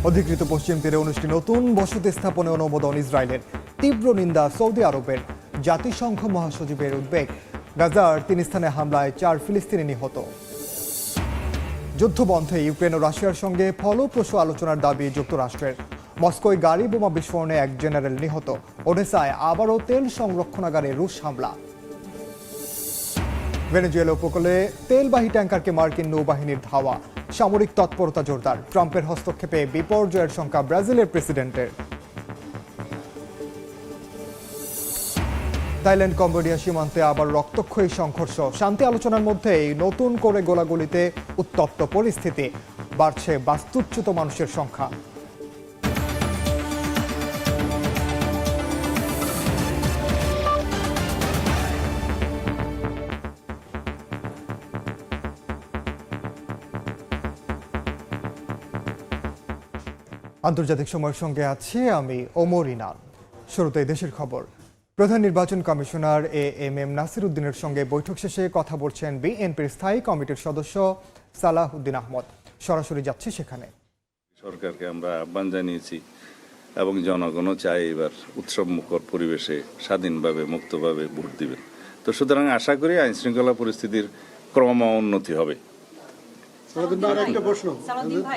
অধিকৃত পশ্চিম তীরে 19টি নতুন বসতি স্থাপনে অনুমোদন ইসরায়েলের। তীব্র নিন্দা সৌদি আরবের। জাতিসংঘ মহাসচিবের উদ্বেগ। গাজার 3 স্থানে হামলায় 4 ফিলিস্তিনি নিহত। যুদ্ধ বন্ধে ইউক্রেন ও রাশিয়ার সঙ্গে ফলপ্রসূ আলোচনার দাবি যুক্তরাষ্ট্রের। মস্কোয় গাড়ি বোমা বিস্ফোরণে 1 জেনারেল নিহত। ওডেসায় আবারও তেল সংরক্ষণাগারে রুশ হামলা। ভেনেজুয়েলা উপকূলে তেলবাহী ট্যাঙ্কারকে মার্কিন নৌবাহিনীর ধাওয়া। সামরিক তৎপরতা জোরদার। ট্রাম্পের হস্তক্ষেপে বিপর্যয়ের শঙ্কা ব্রাজিলের প্রেসিডেন্টের। থাইল্যান্ড কম্বোডিয়া সীমান্তে আবার রক্তক্ষয়ী সংঘর্ষ। শান্তি আলোচনার মধ্যেই নতুন করে গোলাগুলিতে উত্তপ্ত পরিস্থিতি। বাড়ছে বাস্তুচ্যুত মানুষের সংখ্যা। আন্তর্জাতিক সময়ের সঙ্গে আছি আমি ওমর ইনাল। শুরুতে দেশের খবর। প্রধান নির্বাচন কমিশনার এএমএম নাসির উদ্দিনের সঙ্গে বৈঠক শেষে কথা বলছেন বিএনপির স্থায়ী কমিটির সদস্য সালাহ উদ্দিন আহমদ। সরাসরি যাচ্ছে সেখানে। সরকারকে আমরা আহ্বান জানিয়েছি এবং জনগণও চায় এবার উৎসবমুখর পরিবেশে স্বাধীনভাবে মুক্তভাবে ভোট দিবেন। তো সুতরাং আশা করি আইন শৃঙ্খলা পরিস্থিতির ক্রম উন্নতি হবে। একটা প্রশ্ন,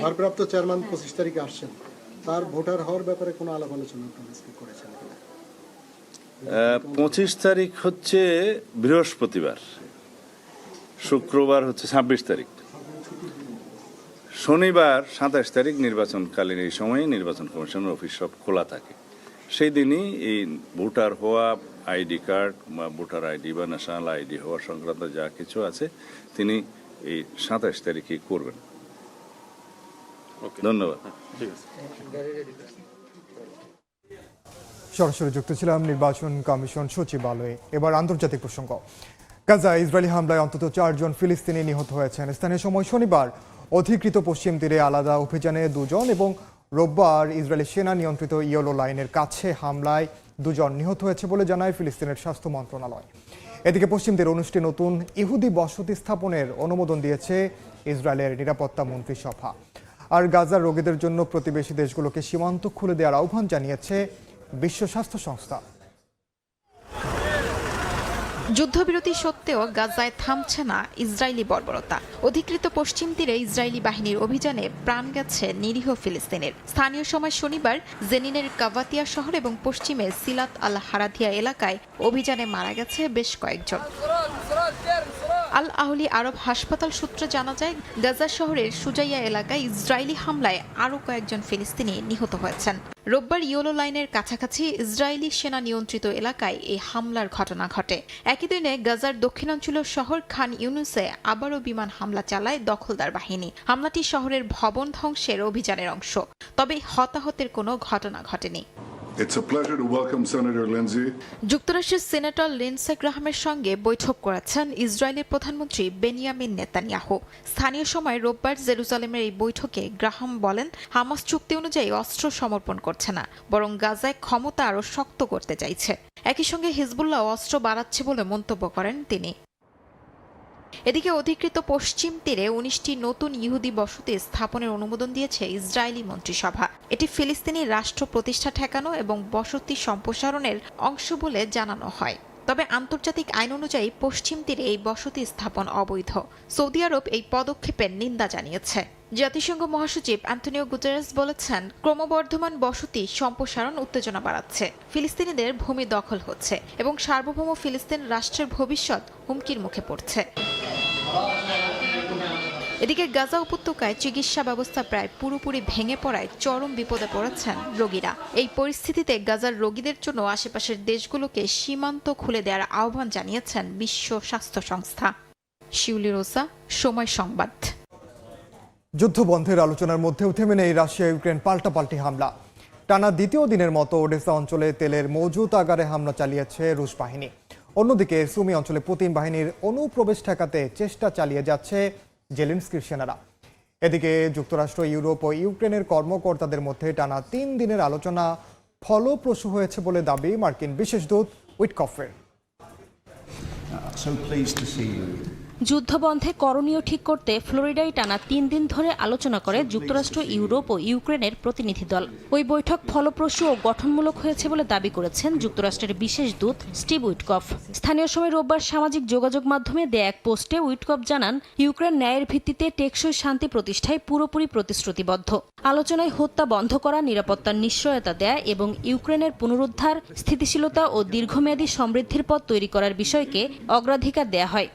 ভারপ্রাপ্ত চেয়ারম্যান 25 তারিখে আসছেন, তার ভোটার হওয়ার ব্যাপারে কোনো আলাপ আলোচনা করেছেন? 25 তারিখ হচ্ছে বৃহস্পতিবার, শুক্রবার হচ্ছে 26 তারিখ, শনিবার 27 তারিখ নির্বাচনকালীন এই সময়ে নির্বাচন কমিশনের অফিস সব খোলা থাকে। সেই দিনই এই ভোটার হওয়া, আইডি কার্ড বা ভোটার আইডি বা ন্যাশনাল আইডি হওয়া সংক্রান্ত যা কিছু আছে তিনি এই 27 তারিখে করবেন। ধন্যবাদ। সরাসরি যুক্ত ছিলাম নির্বাচন কমিশন সচিবালয়ে। এবার আন্তর্জাতিক প্রসঙ্গ। গাজা ইসরায়েলি হামলায় অন্তত 4 জন ফিলিস্তিনি নিহত হয়েছেন। স্থানীয় সময় শনিবার অধিকৃত পশ্চিম তীরে আলাদা অভিযানে 2 জন এবং রোববার ইসরায়েলি সেনা নিয়ন্ত্রিত ইয়েলো লাইনের কাছে হামলায় 2 জন নিহত হয়েছে বলে জানায় ফিলিস্তিনের স্বাস্থ্য মন্ত্রণালয়। এদিকে পশ্চিম তীরে 19টি নতুন ইহুদি বসতি স্থাপনের অনুমোদন দিয়েছে ইসরায়েলের নিরাপত্তা মন্ত্রিসভা। আর গাজার রোগীদের জন্য প্রতিবেশী দেশগুলোকে সীমান্ত খুলে দেওয়ার আহ্বান জানিয়েছে বিশ্ব স্বাস্থ্য সংস্থা। যুদ্ধবিরতি সত্ত্বেও গাজায় থামছে না ইসরায়েলি বর্বরতা। অধিকৃত পশ্চিম তীরে ইসরায়েলি বাহিনীর অভিযানে প্রাণ গেছে নিরীহ ফিলিস্তিনের। স্থানীয় সময় শনিবার জেনিনের কাভাতিয়া শহর এবং পশ্চিমে সিলাত আল হারাধিয়া এলাকায় অভিযানে মারা গেছে বেশ কয়েকজন। আল আহলি আরব হাসপাতাল সূত্রে জানা যায়, গাজা শহরের সুজাইয়া এলাকায় ইসরায়েলি হামলায় আরও কয়েকজন ফিলিস্তিনি নিহত হয়েছেন। রোববার ইয়েলো লাইনের কাছাকাছি ইসরায়েলি সেনা নিয়ন্ত্রিত এলাকায় এই হামলার ঘটনা ঘটে। একই দিনে গাজার দক্ষিণাঞ্চলীয় শহর খান ইউনুসে আবারও বিমান হামলা চালায় দখলদার বাহিনী। হামলাটি শহরের ভবন ধ্বংসের অভিযানের অংশ, তবে হতাহতের কোনো ঘটনা ঘটেনি। It's a pleasure to welcome Senator Lindsey. যুক্তরাষ্ট্রের সিনেটর লিন্ডসে গ্রাহামের সঙ্গে বৈঠক করেছেন ইসরায়েলের প্রধানমন্ত্রী বেনিয়ামিন নেতানিয়াহু। স্থানীয় সময় রোববার জেরুজালেমের এই বৈঠকে গ্রাহাম বলেন, হামাস চুক্তি অনুযায়ী অস্ত্র সমর্পণ করছে না, বরং গাজায় ক্ষমতা আরও শক্ত করতে চাইছে। একই সঙ্গে হিজবুল্লাহ অস্ত্র বাড়াচ্ছে বলে মন্তব্য করেন তিনি। এদিকে অধিকৃত পশ্চিম তীরে 19টি নতুন ইহুদি বসতি স্থাপনের অনুমোদন দিয়েছে ইসরায়েলি মন্ত্রিসভা। এটি ফিলিস্তিনি রাষ্ট্র প্রতিষ্ঠা ঠেকানো এবং বসতি সম্প্রসারণের অংশ বলে জানানো হয়। তবে আন্তর্জাতিক আইন অনুযায়ী পশ্চিম তীরে এই বসতি স্থাপন অবৈধ। সৌদি আরব এই পদক্ষেপের নিন্দা জানিয়েছে। জাতিসংঘ মহাসচিব অ্যান্টনিও গুতেরেস বলেছেন, ক্রমবর্ধমান বসতি সম্প্রসারণ উত্তেজনা বাড়াচ্ছে, ফিলিস্তিনিদের ভূমি দখল হচ্ছে এবং সার্বভৌম ফিলিস্তিন রাষ্ট্রের ভবিষ্যৎ হুমকির মুখে পড়ছে। এদিকে গাজা উপত্যকায় চিকিৎসা ব্যবস্থা প্রায় পুরোপুরি ভেঙে পড়ায় চরম বিপদে পড়েছেন রোগীরা। এই পরিস্থিতিতে গাজার রোগীদের জন্য আশেপাশের দেশগুলোকে সীমান্ত খুলে দেওয়ার আহ্বান জানিয়েছেন বিশ্ব স্বাস্থ্য সংস্থা। শিউলি রোসা, সময় সংবাদ। যুদ্ধ বন্ধের আলোচনার মধ্যেও থেমে নেই রাশিয়া ইউক্রেন পাল্টাপাল্টি হামলা। টানা দ্বিতীয় দিনের মতো ওডেসা অঞ্চলে তেলের মজুত আগারে হামলা চালিয়েছে রুশ বাহিনী। অন্যদিকে সুমি অঞ্চলে পুতিন বাহিনীর অনুপ্রবেশ ঠেকাতে চেষ্টা চালিয়ে যাচ্ছে জেলেনস্কির সেনারা। এদিকে যুক্তরাষ্ট্র, ইউরোপ ও ইউক্রেনের কর্মকর্তাদের মধ্যে টানা 3 দিনের আলোচনা ফলপ্রসূ হয়েছে বলে দাবি মার্কিন বিশেষ দূত উইটকফের। So pleased to see you. যুদ্ধবন্ধে করণীয় ঠিক করতে ফ্লোরিডায় টানা 3 দিন ধরে আলোচনা করে যুক্তরাষ্ট্র, ইউরোপ ও ইউক্রেনের প্রতিনিধি দল। ওই বৈঠক ফলপ্রসূ ও গঠনমূলক হয়েছে বলে দাবি করেছেন যুক্তরাষ্ট্রের বিশেষ দূত স্টিভ উইটকফ। স্থানীয় সময় রোববার সামাজিক যোগাযোগ মাধ্যমে দেয়া এক পোস্টে উইটকফ জানান, ইউক্রেন ন্যায়ের ভিত্তিতে টেকসই শান্তি প্রতিষ্ঠায় পুরোপুরি প্রতিশ্রুতিবদ্ধ। আলোচনায় হত্যা বন্ধ করা, নিরাপত্তার নিশ্চয়তা দেয়া এবং ইউক্রেনের পুনরুদ্ধার, স্থিতিশীলতা ও দীর্ঘমেয়াদী সমৃদ্ধির পথ তৈরি করার বিষয়কে অগ্রাধিকার দেয়া হয়।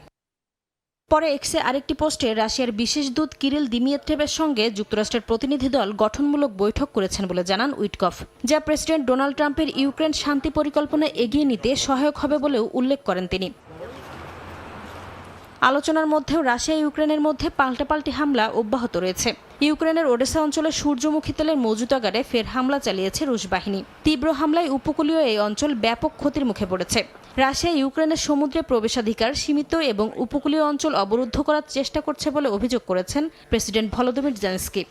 পরে এক্সে আরেকটি পোস্টে রাশিয়ার বিশেষ দূত কিরিল দিমিয়েত্রেভের সঙ্গে যুক্তরাষ্ট্রের প্রতিনিধি দল গঠনমূলক বৈঠক করেছেন বলে জানান উইটকফ, যা প্রেসিডেন্ট ডোনাল্ড ট্রাম্পের ইউক্রেন শান্তি পরিকল্পনা এগিয়ে নিতে সহায়ক হবে বলেও উল্লেখ করেন তিনি। আলোচনার মধ্যেও রাশিয়া ইউক্রেনের মধ্যে পাল্টাপাল্টি হামলা অব্যাহত রয়েছে। ইউক্রেনের ওডেসা অঞ্চলে সূর্যমুখী তেলের মজুতাগারে ফের হামলা চালিয়েছে রুশ বাহিনী। তীব্র হামলায় উপকূলীয় এই অঞ্চল ব্যাপক ক্ষতির মুখে পড়েছে। রাশিয়া ইউক্রেনের সমুদ্রে প্রবেশাধিকার সীমিত এবং উপকূলীয় অঞ্চল অবরুদ্ধ করার চেষ্টা করছে বলে অভিযোগ করেছেন প্রেসিডেন্ট ভলোদিমির জেলেনস্কি।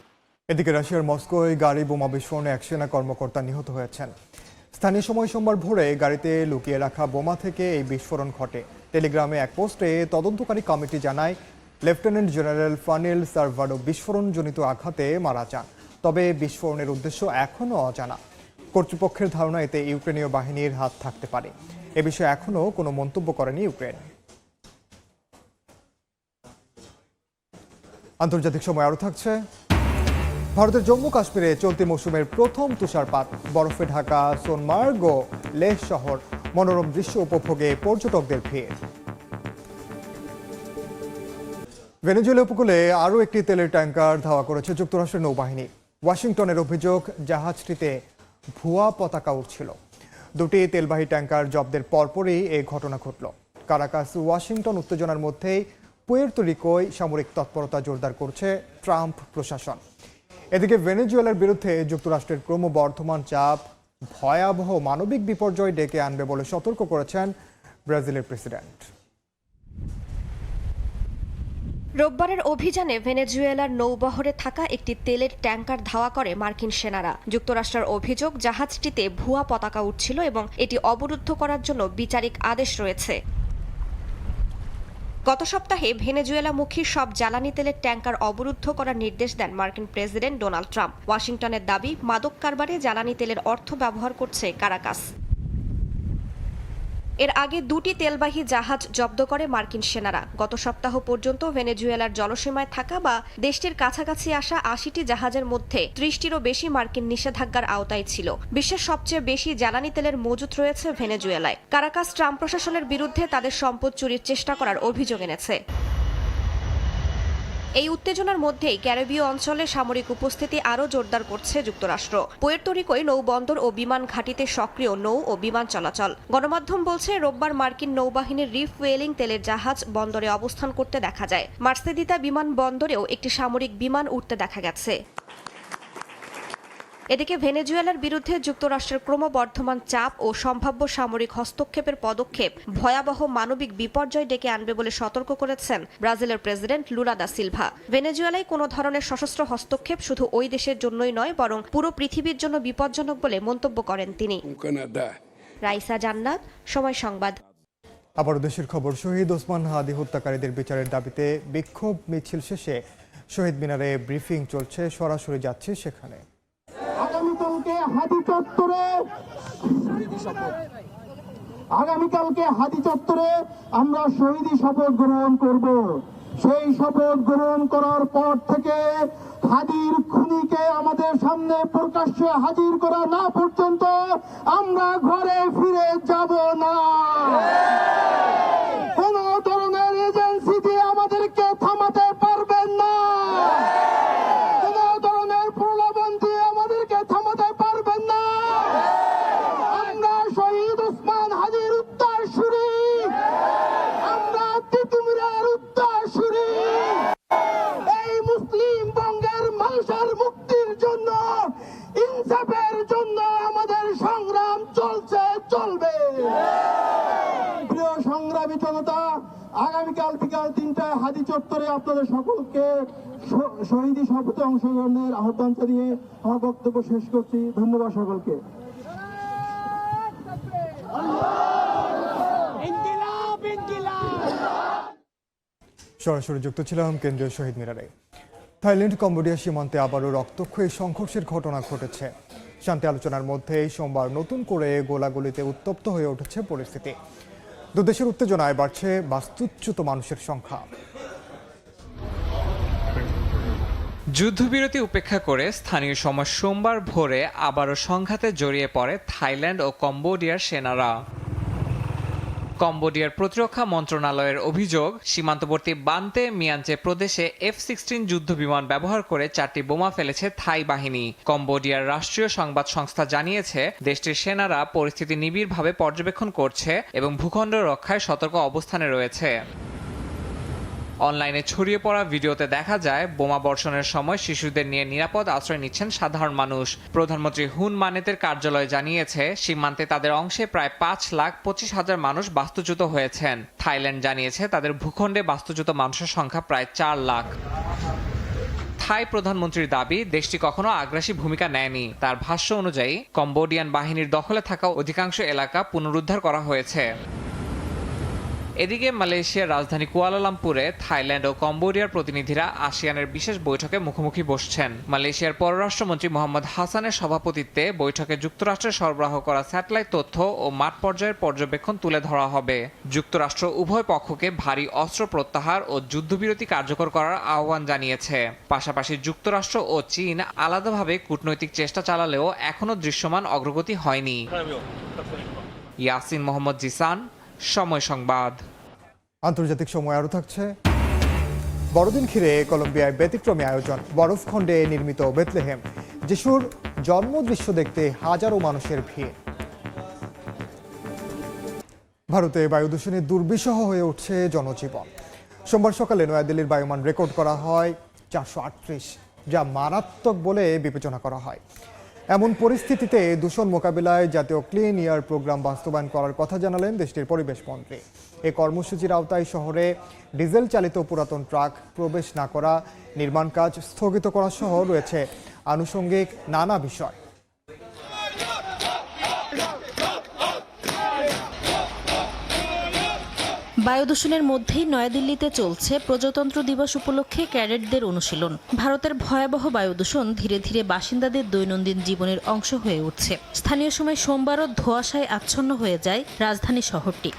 এদিকে রাশিয়ার মস্কোয় গাড়ি বোমা বিস্ফোরণে এক সেনা কর্মকর্তা নিহত হয়েছেন। স্থানীয় সময় সোমবার ভোরে গাড়িতে লুকিয়ে রাখা বোমা থেকে এই বিস্ফোরণ ঘটে। টেলিগ্রামে এক পোস্টে তদন্তকারী কমিটি জানায়, লেফটেন্যান্ট জেনারেল ফানিল সার্ভাডো বিস্ফোরণজনিত আঘাতে মারা যান। তবে বিস্ফোরণের উদ্দেশ্য এখনও অজানা। কর্তৃপক্ষের ধারণা এতে ইউক্রেনীয় বাহিনীর হাত থাকতে পারে। এ বিষয়ে এখনও কোনো মন্তব্য করেনি ইউক্রেন। আন্তর্জাতিক সময় আরও থাকছে। ভারতের জম্মু কাশ্মীরে চলতি মৌসুমের প্রথম তুষারপাত, বরফে ঢাকা সোনমার্গ ও লেহ শহর, মনোরম দৃশ্য উপভোগে পর্যটকদের ভিড়। ভেনেজুয়েলা উপকূলে আরও একটি তেলের ট্যাঙ্কার ধাওয়া করেছে যুক্তরাষ্ট্রের নৌবাহিনী। ওয়াশিংটনের অভিযোগ, জাহাজটিতে ভুয়া পতাকা উঠছিল। দুটি তেলবাহী ট্যাঙ্কার জব্দের পরপরই এই ঘটনা ঘটল। কারাকাস ওয়াশিংটন উত্তেজনার মধ্যেই পুয়ের্তো রিকোয় সামরিক তৎপরতা জোরদার করছে ট্রাম্প প্রশাসন। এদিকে ভেনেজুয়েলার বিরুদ্ধে যুক্তরাষ্ট্রের ক্রমবর্ধমান চাপ ভয়াবহ মানবিক বিপর্যয় ডেকে আনবে বলে সতর্ক করেছেন ব্রাজিলের প্রেসিডেন্ট। রোববারের অভিযানে ভেনেজুয়েলার নৌবহরে থাকা একটি তেলের ট্যাঙ্কার ধাওয়া করে মার্কিন সেনারা। যুক্তরাষ্ট্রের অভিযোগ, জাহাজটিতে ভুয়া পতাকা উঠছিল এবং এটি অবরুদ্ধ করার জন্য বিচারিক আদেশ রয়েছে। গত সপ্তাহে ভেনেজুয়েলামুখী সব জ্বালানি তেলের ট্যাঙ্কার অবরুদ্ধ করার নির্দেশ দেন মার্কিন প্রেসিডেন্ট ডোনাল্ড ট্রাম্প। ওয়াশিংটনের দাবি, মাদক কারবারে জ্বালানি তেলের অর্থ ব্যবহার করছে কারাকাস। এর আগে দুটি তেলবাহী জাহাজ জব্দ করে মার্কিন সেনারা। গত সপ্তাহ পর্যন্ত ভেনেজুয়েলার জলসীমায় থাকা বা দেশটির কাছাকাছি আসা ৮০টি জাহাজের মধ্যে ৩০টিরও বেশি মার্কিন নিষেধাজ্ঞার আওতায় ছিল। বিশ্বের সবচেয়ে বেশি জ্বালানি তেলের মজুত রয়েছে ভেনেজুয়েলায়। কারাকাস ট্রাম্প প্রশাসনের বিরুদ্ধে তাদের সম্পদ চুরির চেষ্টা করার অভিযোগ এনেছে। এই উত্তেজনার মধ্যেই ক্যারিবীয় অঞ্চলে সামরিক উপস্থিতি আরও জোরদার করছে যুক্তরাষ্ট্র। পুয়ের্তো রিকোয় নৌবন্দর ও বিমান ঘাঁটিতে সক্রিয় নৌ ও বিমান চলাচল। গণমাধ্যম বলছে, রোববার মার্কিন নৌবাহিনীর রিফুয়েলিং তেলের জাহাজ বন্দরে অবস্থান করতে দেখা যায়। মার্সেদিতা বিমান বন্দরেও একটি সামরিক বিমান উঠতে দেখা গেছে। এদিকে ভেনেজুয়েলার বিরুদ্ধে যুক্তরাষ্ট্রের ক্রমবর্ধমান চাপ ও সম্ভাব্য সামরিক হস্তক্ষেপের পদক্ষেপ ভয়াবহ মানবিক বিপর্যয় ডেকে আনবে বলে সতর্ক করেছেন ব্রাজিলের প্রেসিডেন্ট লুলা দা সিলভা। ভেনেজুয়েলায় কোনো ধরনের সশস্ত্র হস্তক্ষেপ শুধু ওই দেশের জন্যই নয়, বরং পুরো পৃথিবীর জন্য বিপজ্জনক বলে মন্তব্য করেন তিনি। রাইসা জান্নাত, সময় সংবাদ। আবারও দেশের খবর। শহীদ ওসমান হাদি হত্যাকারীদের বিচারের দাবিতে বিক্ষোভ মিছিল শেষে শহীদ মিনারে ব্রিফিং চলছে, সরাসরি যাচ্ছে সেখানে। আগামীকালকে হাদি চত্বরে আমরা শহীদি শপথ গ্রহণ করব। সেই শপথ গ্রহণ করার পর থেকে হাদির খুনিকে আমাদের সামনে প্রকাশ্যে হাজির করা না পর্যন্ত আমরা ঘরে ফিরে যাব না। কোন ধরনের এজেন্সি দিয়ে আমাদেরকে থামাতে পারবেন না। কোন ধরনের প্রলোভন দিয়ে আমাদেরকে থামাতে পারবেন না। আমরা শহীদ ওসমান হাদির উত্তরসূরি, আমরা তিতুমিরের উত্তরসূরি। এই মুসলিম বঙ্গের মানুষের মুক্তির জন্য, ইনসাফের জন্য আমাদের সংগ্রাম চলছে, চলবে। প্রিয় সংগ্রামী জনতা, আগামীকাল বিকাল ৩টায় হাদি চত্বরে আপনাদের সকলকে শহীদি শপথে অংশগ্রহণের আহ্বান জানিয়ে আমার বক্তব্য শেষ করছি। ধন্যবাদ সকলকে। সরাসরি যুক্ত ছিলাম কেন্দ্রীয় শহীদ মিনারে। থাইল্যান্ড কম্বোডিয়া সীমান্তে আবারও রক্তক্ষয়ী সংঘর্ষের ঘটনা ঘটেছে। শান্তি আলোচনার মধ্যে সোমবার নতুন করে গোলাগুলিতে উত্তপ্ত হয়ে উঠেছে পরিস্থিতি। দুদেশের উত্তেজনায় বাড়ছে বাস্তুচ্যুত মানুষের সংখ্যা। যুদ্ধবিরতি উপেক্ষা করে স্থানীয় সময় সোমবার ভোরে আবারও সংঘাতে জড়িয়ে পড়ে থাইল্যান্ড ও কম্বোডিয়ার সেনারা। কম্বোডিয়ার প্রতিরক্ষা মন্ত্রণালয়ের অভিযোগ, সীমান্তবর্তী বান্তে মিয়ানচে প্রদেশে F-16 যুদ্ধ বিমান ব্যবহার করে 4টি বোমা ফেলেছে থাই বাহিনী। কম্বোডিয়ার রাষ্ট্রীয় সংবাদ সংস্থা জানিয়েছে, দেশটির সেনারা পরিস্থিতি নিবিড়ভাবে পর্যবেক্ষণ করছে এবং ভূখণ্ড রক্ষায় সতর্ক অবস্থানে রয়েছে। অনলাইনে ছড়িয়ে পড়া ভিডিওতে দেখা যায় বোমা বর্ষণের সময় শিশুদের নিয়ে নিরাপদ আশ্রয় নিচ্ছেন সাধারণ মানুষ। প্রধানমন্ত্রী হুন মানেতের কার্যালয় জানিয়েছে, সীমান্তে তাদের অংশে প্রায় 5,25,000 মানুষ বাস্তুচ্যুত হয়েছেন। থাইল্যান্ড জানিয়েছে তাদের ভূখণ্ডে বাস্তুচ্যুত মানুষের সংখ্যা প্রায় 4 লাখ। থাই প্রধানমন্ত্রীর দাবি, দেশটি কখনো আগ্রাসী ভূমিকা নেয়নি। তার ভাষ্য অনুযায়ী কম্বোডিয়ান বাহিনীর দখলে থাকা অধিকাংশ এলাকা পুনরুদ্ধার করা হয়েছে। এদিকে মালয়েশিয়ার রাজধানী কুয়ালালামপুরে থাইল্যান্ড ও কম্বোডিয়ার প্রতিনিধিরা আসিয়ানের বিশেষ বৈঠকে মুখোমুখি বসছেন। মালয়েশিয়ার পররাষ্ট্রমন্ত্রী মোহাম্মদ হাসানের সভাপতিত্বে বৈঠকে যুক্তরাষ্ট্রের সরবরাহ করা স্যাটেলাইট তথ্য ও মাঠ পর্যায়ের পর্যবেক্ষণ তুলে ধরা হবে। যুক্তরাষ্ট্র উভয় পক্ষকে ভারী অস্ত্র প্রত্যাহার ও যুদ্ধবিরতি কার্যকর করার আহ্বান জানিয়েছে। পাশাপাশি যুক্তরাষ্ট্র ও চীন আলাদাভাবে কূটনৈতিক চেষ্টা চালালেও এখনও দৃশ্যমান অগ্রগতি হয়নি। ইয়াসিন মোহাম্মদ জিসান, সময় সংবাদ। আন্তর্জাতিক সময় আরও থাকছে। বড়দিন ঘিরে কলম্বিয়ায় ব্যতিক্রমী আয়োজন। বরফখণ্ডে নির্মিত বেথলেহেম যিশুর জন্মদৃশ্য দেখতে হাজারো মানুষের ভিড়। ভারতে বায়ু দূষণে দুর্বিষহ হয়ে উঠছে জনজীবন। সোমবার সকালে নয়াদিল্লির বায়ুমান রেকর্ড করা হয় 438, যা মারাত্মক বলে বিবেচনা করা হয়। এমন পরিস্থিতিতে দূষণ মোকাবিলায় জাতীয় ক্লিন এয়ার প্রোগ্রাম বাস্তবায়ন করার কথা জানালেন দেশটির পরিবেশ মন্ত্রী। এই কর্মসূচির আওতায় শহরে ডিজেল চালিত পুরাতন ট্রাক প্রবেশ না করা, নির্মাণ কাজ স্থগিত করা সহ রয়েছে আনুষঙ্গিক নানা বিষয়। বায়ু দূষণের মধ্যেই নয়াদিল্লিতে চলছে প্রজাতন্ত্র দিবস উপলক্ষে ক্যাডেটদের অনুশীলন। ভারতের ভয়াবহ বায়ু দূষণ ধীরে ধীরে বাসিন্দাদের দৈনন্দিন জীবনের অংশ হয়ে উঠছে। স্থানীয় সময় সোমবারও ধোঁয়াশায় আচ্ছন্ন হয়ে যায় রাজধানী শহরটি।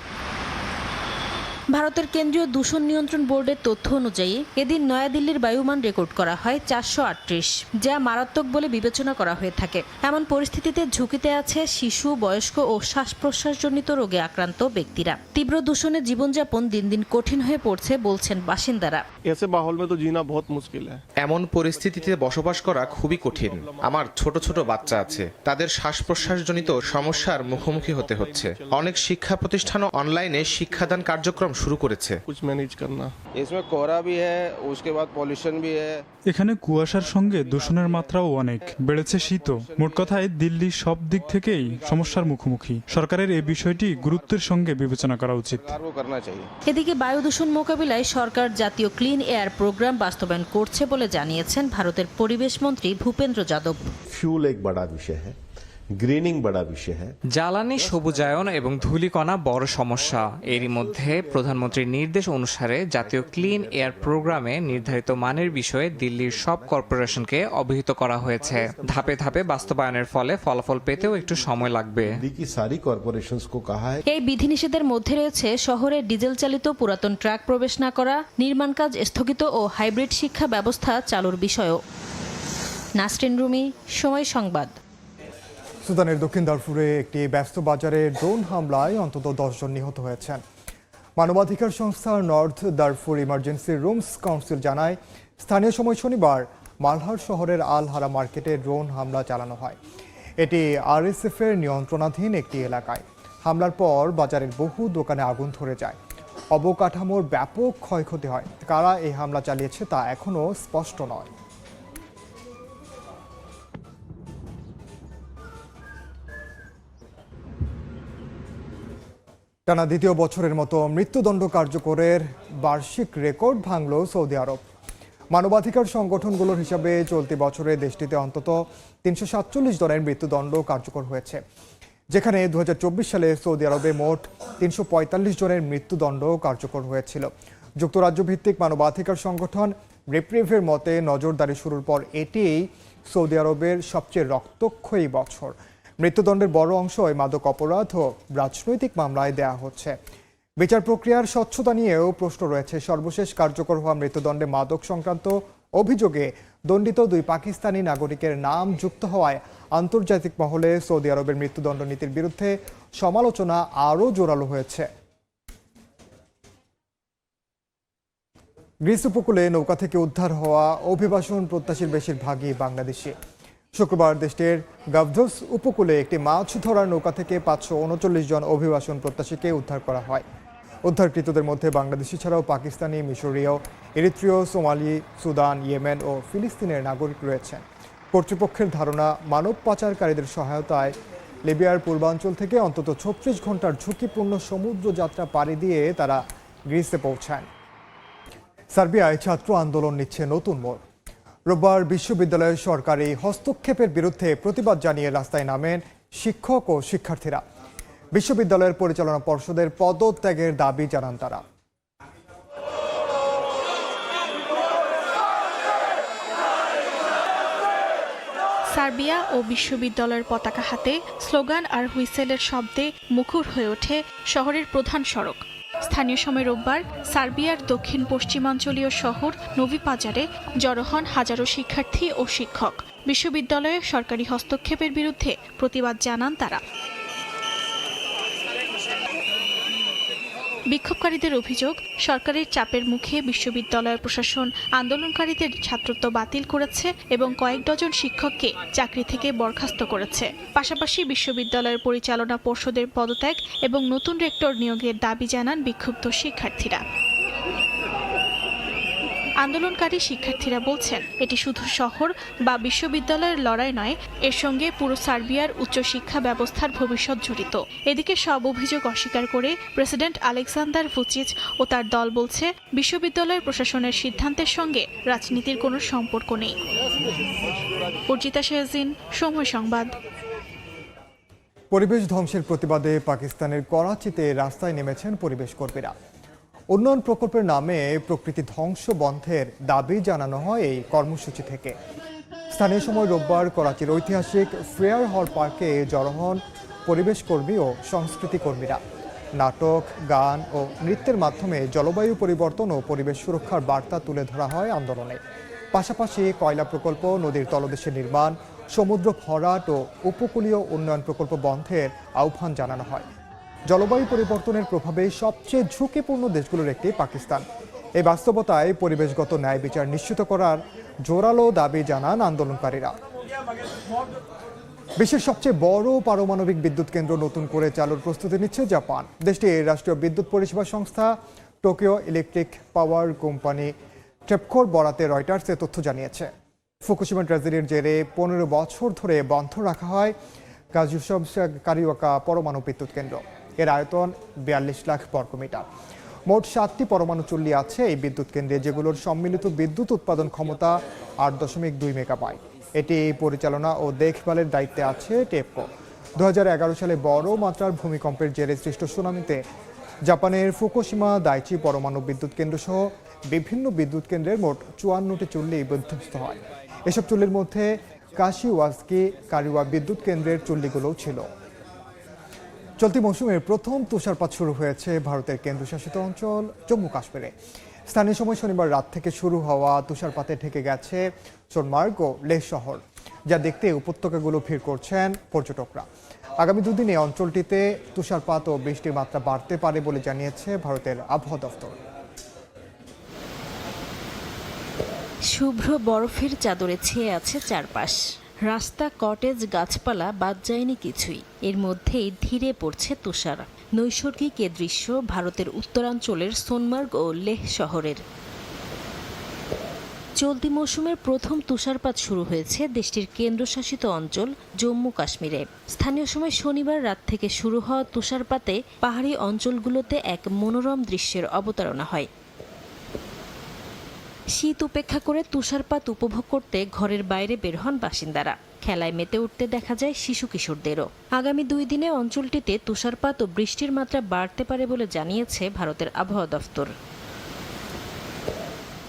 ভারতের কেন্দ্রীয় দূষণ নিয়ন্ত্রণ বোর্ডের তথ্য অনুযায়ী এদিন নয়াদিল্লির বায়ুমান রেকর্ড করা হয় 438, যা মারাত্মক বলে বিবেচনা করা হয়ে থাকে। এমন পরিস্থিতিতে ঝুঁকিতে আছে শিশু, বয়স্ক ও শ্বাস প্রশ্বাসজনিত রোগে আক্রান্ত ব্যক্তিরা। তীব্র দূষণে জীবনযাপন দিন দিন কঠিন হয়ে পড়ছে বলছেন বাসিন্দারা। এমন পরিস্থিতিতে বসবাস করা খুবই কঠিন। আমার ছোট ছোট বাচ্চা আছে, তাদের শ্বাস প্রশ্বাসজনিত সমস্যার মুখোমুখি হতে হচ্ছে। অনেক শিক্ষা প্রতিষ্ঠানও অনলাইনে শিক্ষাদান কার্যক্রম শুরু করেছে। এখানে কুয়াশার সঙ্গে দূষণের মাত্রাও অনেক বেড়েছে। শীতও। মোট কথায় দিল্লি সব দিক থেকেই সমস্যার মুখোমুখি। সরকারের এই বিষয়টি গুরুত্বের সঙ্গে বিবেচনা করা উচিত। এদিকে বায়ু দূষণ মোকাবিলায় সরকার জাতীয় ক্লিন এয়ার প্রোগ্রাম বাস্তবায়ন করছে বলে জানিয়েছেন ভারতের পরিবেশ মন্ত্রী ভূপেন্দ্র যাদব। ফিউল এক বড় বিষয় হ্যায়, গ্রিনিং বড় বিষয় হ্যায়। জ্বালানি সবুজায়ন এবং ধূলিকণা বড় সমস্যা। এরই মধ্যে প্রধানমন্ত্রীর নির্দেশ অনুসারে জাতীয় ক্লিন এয়ার প্রোগ্রামে নির্ধারিত মানের বিষয়ে দিল্লির সব কর্পোরেশনকে অবহিত করা হয়েছে। ধাপে ধাপে বাস্তবায়নের ফলে ফলাফল পেতেও একটু সময় লাগবে। এই বিধিনিষেধের মধ্যে রয়েছে শহরে ডিজেল চালিত পুরাতন ট্রাক প্রবেশ না করা, নির্মাণ কাজ স্থগিত ও হাইব্রিড শিক্ষা ব্যবস্থা চালুর বিষয়ও। নাসরিন রুমি, সময় সংবাদ। সুদানের দক্ষিণ দারফুরে একটি ব্যস্ত বাজারে ড্রোন হামলায় অন্তত 10 জন নিহত হয়েছেন। মানবাধিকার সংস্থা north Darfur emergency rooms council জানায়, স্থানীয় সময় শনিবার মালহার শহরের আল হারা মার্কেটে ড্রোন হামলা চালানো হয়। এটি RSF এর নিয়ন্ত্রণাধীন একটি এলাকায়। হামলার পর বাজারের বহু দোকানে আগুন ধরে যায়। অবকাঠামোর ব্যাপক ক্ষয়ক্ষতি হয়। কারা এই হামলা চালিয়েছে তা এখনও স্পষ্ট নয়। টানা দ্বিতীয় বছরের মতো মৃত্যুদণ্ড কার্যকরের বার্ষিক রেকর্ড ভাঙল সৌদি আরব। মানবাধিকার সংগঠনগুলোর হিসাবে চলতি বছরে দেশটিতে অন্তত 347 জনের মৃত্যুদণ্ড কার্যকর হয়েছে, যেখানে 2024 সালে সৌদি আরবে মোট 345 জনের মৃত্যুদণ্ড কার্যকর হয়েছিল। যুক্তরাজ্য ভিত্তিক মানবাধিকার সংগঠন রিপ্রিভের মতে নজরদারি শুরুর পর এটিই সৌদি আরবের সবচেয়ে রক্তক্ষয়ী বছর। মৃত্যুদণ্ডের বড় অংশ মাদক অপরাধ ও রাজনৈতিক মামলায় দেয়া হচ্ছে। বিচার প্রক্রিয়ার স্বচ্ছতা নিয়েও প্রশ্ন রয়েছে। সর্বশেষ কার্যকর হওয়া মৃত্যুদণ্ডে মাদক সংক্রান্ত অভিযোগে দণ্ডিত 2 পাকিস্তানি নাগরিকের নাম যুক্ত হওয়ায় আন্তর্জাতিক মহলে সৌদি আরবের মৃত্যুদণ্ড নীতির বিরুদ্ধে সমালোচনা আরও জোরালো হয়েছে। গ্রিস উপকূলে নৌকা থেকে উদ্ধার হওয়া অভিবাসন প্রত্যাশীর বেশিরভাগই বাংলাদেশি। শুক্রবার দেশটির গাভদস উপকূলে একটি মাছ ধরার নৌকা থেকে 539 জন অভিবাসন প্রত্যাশীকে উদ্ধার করা হয়। উদ্ধারকৃতদের মধ্যে বাংলাদেশি ছাড়াও পাকিস্তানি, মিশরীয়, এরিত্রীয়, সোমালি, সুদান, ইয়েমেন ও ফিলিস্তিনের নাগরিক রয়েছেন। কর্তৃপক্ষের ধারণা, মানব পাচারকারীদের সহায়তায় লিবিয়ার পূর্বাঞ্চল থেকে অন্তত 36 ঘন্টার ঝুঁকিপূর্ণ সমুদ্র যাত্রা পাড়ি দিয়ে তারা গ্রিসে পৌঁছান। সার্বিয়ায় ছাত্র আন্দোলন নিচ্ছে নতুন মোড়। রোববার বিশ্ববিদ্যালয়ের সরকারি হস্তক্ষেপের বিরুদ্ধে প্রতিবাদ জানিয়ে রাস্তায় নামেন শিক্ষক ও শিক্ষার্থীরা। বিশ্ববিদ্যালয়ের পরিচালনা পর্ষদের পদত্যাগের দাবি জানান তারা। সার্বিয়া ও বিশ্ববিদ্যালয়ের পতাকা হাতে স্লোগান আর হুইসেলের শব্দে মুখর হয়ে ওঠে শহরের প্রধান সড়ক। স্থানীয় সময় রোববার সার্বিয়ার দক্ষিণ পশ্চিমাঞ্চলীয় শহর নোভি পাজারে জড়ো হন হাজারো শিক্ষার্থী ও শিক্ষক। বিশ্ববিদ্যালয়ে সরকারি হস্তক্ষেপের বিরুদ্ধে প্রতিবাদ জানান তারা। বিক্ষোভকারীদের অভিযোগ, সরকারের চাপের মুখে বিশ্ববিদ্যালয়ের প্রশাসন আন্দোলনকারীদের ছাত্রত্ব বাতিল করেছে এবং কয়েক ডজন শিক্ষককে চাকরি থেকে বরখাস্ত করেছে। পাশাপাশি বিশ্ববিদ্যালয়ের পরিচালনা পর্ষদের পদত্যাগ এবং নতুন রেক্টর নিয়োগের দাবি জানান বিক্ষুব্ধ শিক্ষার্থীরা। আন্দোলনকারী শিক্ষার্থীরা বলছেন, এটি শুধু শহর বা বিশ্ববিদ্যালয়ের লড়াই নয়, এর সঙ্গে পুরো সার্বিয়ার উচ্চশিক্ষা ব্যবস্থার ভবিষ্যৎ জড়িত। এদিকে সব অভিযোগ অস্বীকার করে প্রেসিডেন্ট আলেকজান্ডার ভুচিচ ও তার দল বলছে, বিশ্ববিদ্যালয়ের প্রশাসনের সিদ্ধান্তের সঙ্গে রাজনীতির কোনো সম্পর্ক নেই। অর্জিতা শেহজিন, সময় সংবাদ। পরিবেশ ধ্বংসের প্রতিবাদে পাকিস্তানের করাচিতে রাস্তায় নেমেছেন পরিবেশ কর্মীরা। উন্নয়ন প্রকল্পের নামে প্রকৃতি ধ্বংস বন্ধের দাবি জানানো হয় এই কর্মসূচি থেকে। স্থানীয় সময় রোববার করাচির ঐতিহাসিক ফেয়ার হল পার্কে জড়ো হন পরিবেশ কর্মী ও সংস্কৃতি কর্মীরা। নাটক, গান ও নৃত্যের মাধ্যমে জলবায়ু পরিবর্তন ও পরিবেশ সুরক্ষার বার্তা তুলে ধরা হয় আন্দোলনে। পাশাপাশি কয়লা প্রকল্প, নদীর তলদেশে নির্মাণ, সমুদ্র ভরাট ও উপকূলীয় উন্নয়ন প্রকল্প বন্ধের আহ্বান জানানো হয়। জলবায়ু পরিবর্তনের প্রভাবে সবচেয়ে ঝুঁকিপূর্ণ দেশগুলোর একটি পাকিস্তান। এই বাস্তবতায় পরিবেশগত ন্যায় বিচার নিশ্চিত করার জোরালো দাবি জানান আন্দোলনকারীরা। বিশ্বের সবচেয়ে বড় পারমাণবিক বিদ্যুৎ কেন্দ্র নতুন করে চালুর প্রস্তুতি নিচ্ছে জাপান। দেশটির রাষ্ট্রীয় বিদ্যুৎ পরিষেবা সংস্থা টোকিও ইলেকট্রিক পাওয়ার কোম্পানি টেপকোর বরাতে রয়টার্স এ তথ্য জানিয়েছে। ফুকুশিমা ট্র্যাজেডির জেরে 15 বছর ধরে বন্ধ রাখা হয় কাজুসাব-কারিওয়াকা পরমাণু বিদ্যুৎ কেন্দ্র। এর আয়তন 42 লাখ বর্গমিটার। মোট 7টি পরমাণু চুল্লি আছে এই বিদ্যুৎ কেন্দ্রে, যেগুলোর সম্মিলিত বিদ্যুৎ উৎপাদন ক্ষমতা 8.2 মেগাওয়াট। এটি পরিচালনা ও দেখভালের দায়িত্বে আছে টেপকো। 2011 সালে বড় মাত্রার ভূমিকম্পের জেরে সৃষ্ট সুনামিতে জাপানের ফুকুশিমা দাইচি পরমাণু বিদ্যুৎ কেন্দ্র সহ বিভিন্ন বিদ্যুৎ কেন্দ্রের মোট 54টি চুল্লি বিধ্বস্ত হয়। এসব চুল্লির মধ্যে কাশিওয়াজকি কারিওয়া বিদ্যুৎ কেন্দ্রের চুল্লিগুলোও ছিল। চলতি মৌসুমের প্রথম তুষারপাত শুরু হয়েছে ভারতের কেন্দ্রশাসিত অঞ্চল জম্মু কাশ্মীরে। স্থানীয় সময় শনিবার রাত থেকে শুরু হওয়া তুষারপাতে ঢেকে গেছে সোনমার্গ ও লেহ শহর, যা দেখতে উপত্যকাগুলো ভিড় করছেন পর্যটকরা। আগামী দুদিনে অঞ্চলটিতে তুষারপাত ও বৃষ্টির মাত্রা বাড়তে পারে বলে জানিয়েছে ভারতের আবহাওয়া দফতর। শুভ্র বরফের চাদরে ছেয়ে আছে চারপাশ। রাস্তা, কটেজ, গাছপালা বাদ যায়নি কিছুই। এর মধ্যেই ধীরে পড়ছে তুষার। নৈসর্গিক এ দৃশ্য ভারতের উত্তরাঞ্চলের সোনমার্গ ও লেহ শহরের। চলতি মৌসুমের প্রথম তুষারপাত শুরু হয়েছে দেশটির কেন্দ্রশাসিত অঞ্চল জম্মু কাশ্মীরে। স্থানীয় সময় শনিবার রাত থেকে শুরু হওয়া তুষারপাতে পাহাড়ি অঞ্চলগুলোতে এক মনোরম দৃশ্যের অবতারণা হয়। শীত উপেক্ষা করে তুষারপাত উপভোগ করতে ঘরের বাইরে বের হন বাসিন্দারা। খেলায় মেতে উঠতে দেখা যায় শিশু কিশোরদেরও। আগামী 2 দিনে অঞ্চলটিতে তুষারপাত ও বৃষ্টির মাত্রা বাড়তে পারে বলে জানিয়েছে ভারতের আবহাওয়া দফতর।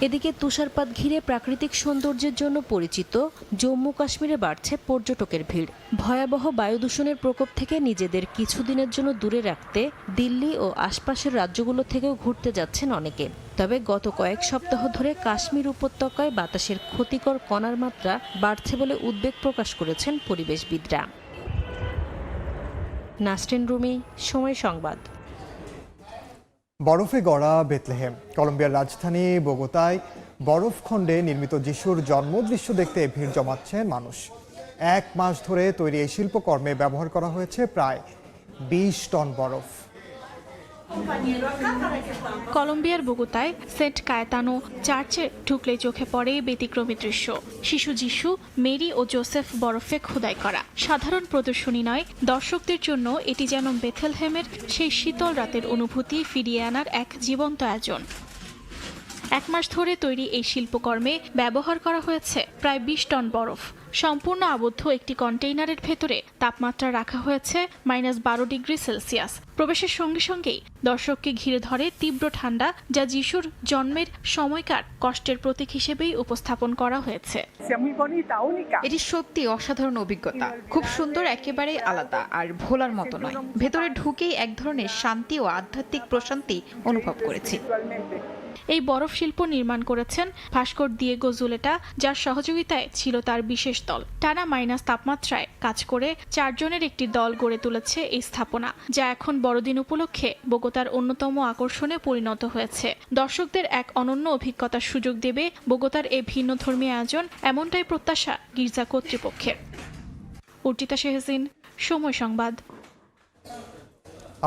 এদিকে তুষারপাত ঘিরে প্রাকৃতিক সৌন্দর্যের জন্য পরিচিত জম্মু কাশ্মীরে বাড়ছে পর্যটকের ভিড়। ভয়াবহ বায়ু দূষণের প্রকোপ থেকে নিজেদের কিছুদিনের জন্য দূরে রাখতে দিল্লি ও আশপাশের রাজ্যগুলো থেকেও ঘুরতে যাচ্ছেন অনেকে। তবে গত কয়েক সপ্তাহ ধরে কাশ্মীর উপত্যকায় বাতাসের ক্ষতিকর কণার মাত্রা বাড়ছে বলে উদ্বেগ প্রকাশ করেছেন পরিবেশবিদরা। নাসরিন রুমি, সময় সংবাদ। বরফে গড়া বেথলেহেম। কলম্বিয়ার রাজধানী বোগোতায় বরফখণ্ডে নির্মিত যিশুর জন্মদৃশ্য দেখতে ভিড় জমাচ্ছেন মানুষ। 1 মাস ধরে তৈরি এই শিল্পকর্মে ব্যবহার করা হয়েছে প্রায় 20 টন বরফ। কলম্বিয়ার বোগোতায় সেন্ট কায়েতানো চার্চে ঢুকলেই চোখে পড়ে ব্যতিক্রমী দৃশ্য। শিশু যিশু, মেরি ও জোসেফ বরফে খোদাই করা। সাধারণ প্রদর্শনী নয়, দর্শকদের জন্য এটি যেন বেথলেহেমের সেই শীতল রাতের অনুভূতি ফিরিয়ে আনার এক জীবন্ত আয়োজন। 1 মাস ধরে তৈরি এই শিল্পকর্মে ব্যবহার করা হয়েছে প্রায় 20 টন বরফ। সম্পূর্ণ আবদ্ধ একটি কন্টেইনারের ভেতরে তাপমাত্রা রাখা হয়েছে -12 ডিগ্রি সেলসিয়াস। প্রবেশের সঙ্গে সঙ্গেই দর্শককে ঘিরে ধরে তীব্র ঠান্ডা, যা যিশুর জন্মের সময়কার কষ্টের প্রতীক হিসেবেই উপস্থাপন করা হয়েছে। এটি সত্যি অসাধারণ অভিজ্ঞতা, খুব সুন্দর, একেবারে আলাদা আর ভোলার মতো নয়। ভেতরে ঢুকেই এক ধরনের শান্তি ও আধ্যাত্মিক প্রশান্তি অনুভব করেছি। এই বরফ শিল্প নির্মাণ করেছেন ভাস্কর দিয়েগো জুলেটা, যার সহযোগিতায় ছিল তার বিশেষ দল। টানা মাইনাস তাপমাত্রায় কাজ করে 4 জনের একটি দল গড়ে তুলেছে এই স্থাপনা, যা এখন বড়দিন উপলক্ষে বোগোতার অন্যতম আকর্ষণে পরিণত হয়েছে। দর্শকদের এক অনন্য অভিজ্ঞতার সুযোগ দেবে বোগোতার এই ভিন্নধর্মী আয়োজন, এমনটাই প্রত্যাশা গির্জা কর্তৃপক্ষের। উর্জিতা শেহজিন, সময় সংবাদ।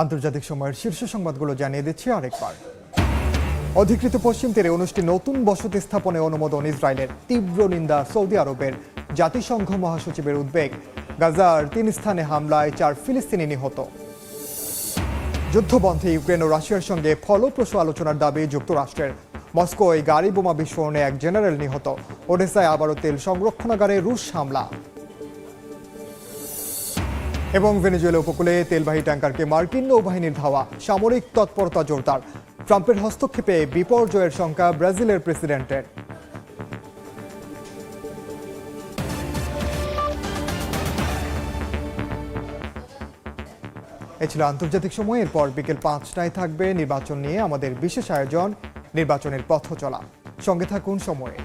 আন্তর্জাতিক সময়ের শীর্ষ সংবাদগুলো জানিয়ে দিচ্ছি আরেকবার। অধিকৃত পশ্চিম তীরে 19টি নতুন বসতি স্থাপনে অনুমোদন ইসরায়েলের। তীব্র নিন্দা সৌদি আরবের। জাতিসংঘ মহাসচিবের উদ্বেগ। গাজার 3 স্থানে হামলায় 4 ফিলিস্তিনি নিহত। যুদ্ধবন্ধে ইউক্রেন ও রাশিয়ার সঙ্গে ফলপ্রসূ আলোচনার দাবি যুক্তরাষ্ট্রের। মস্কোয় গাড়ি বোমা বিস্ফোরণে 1 জেনারেল নিহত। ওডেসায় আবারও তেল সংরক্ষণাগারে রুশ হামলা। এবং ভেনেজুয়েলা উপকূলে তেলবাহী ট্যাঙ্কারকে মার্কিন নৌবাহিনীর ধাওয়া। সামরিক তৎপরতা জোরদার। ট্রাম্পের হস্তক্ষেপে বিপর্যয়ের শঙ্কা ব্রাজিলের প্রেসিডেন্টের। এ ছিল আন্তর্জাতিক সময়। এরপর বিকেল 5টায় থাকবে নির্বাচন নিয়ে আমাদের বিশেষ আয়োজন নির্বাচনের পথ চলা। সঙ্গে থাকুন সময়ে।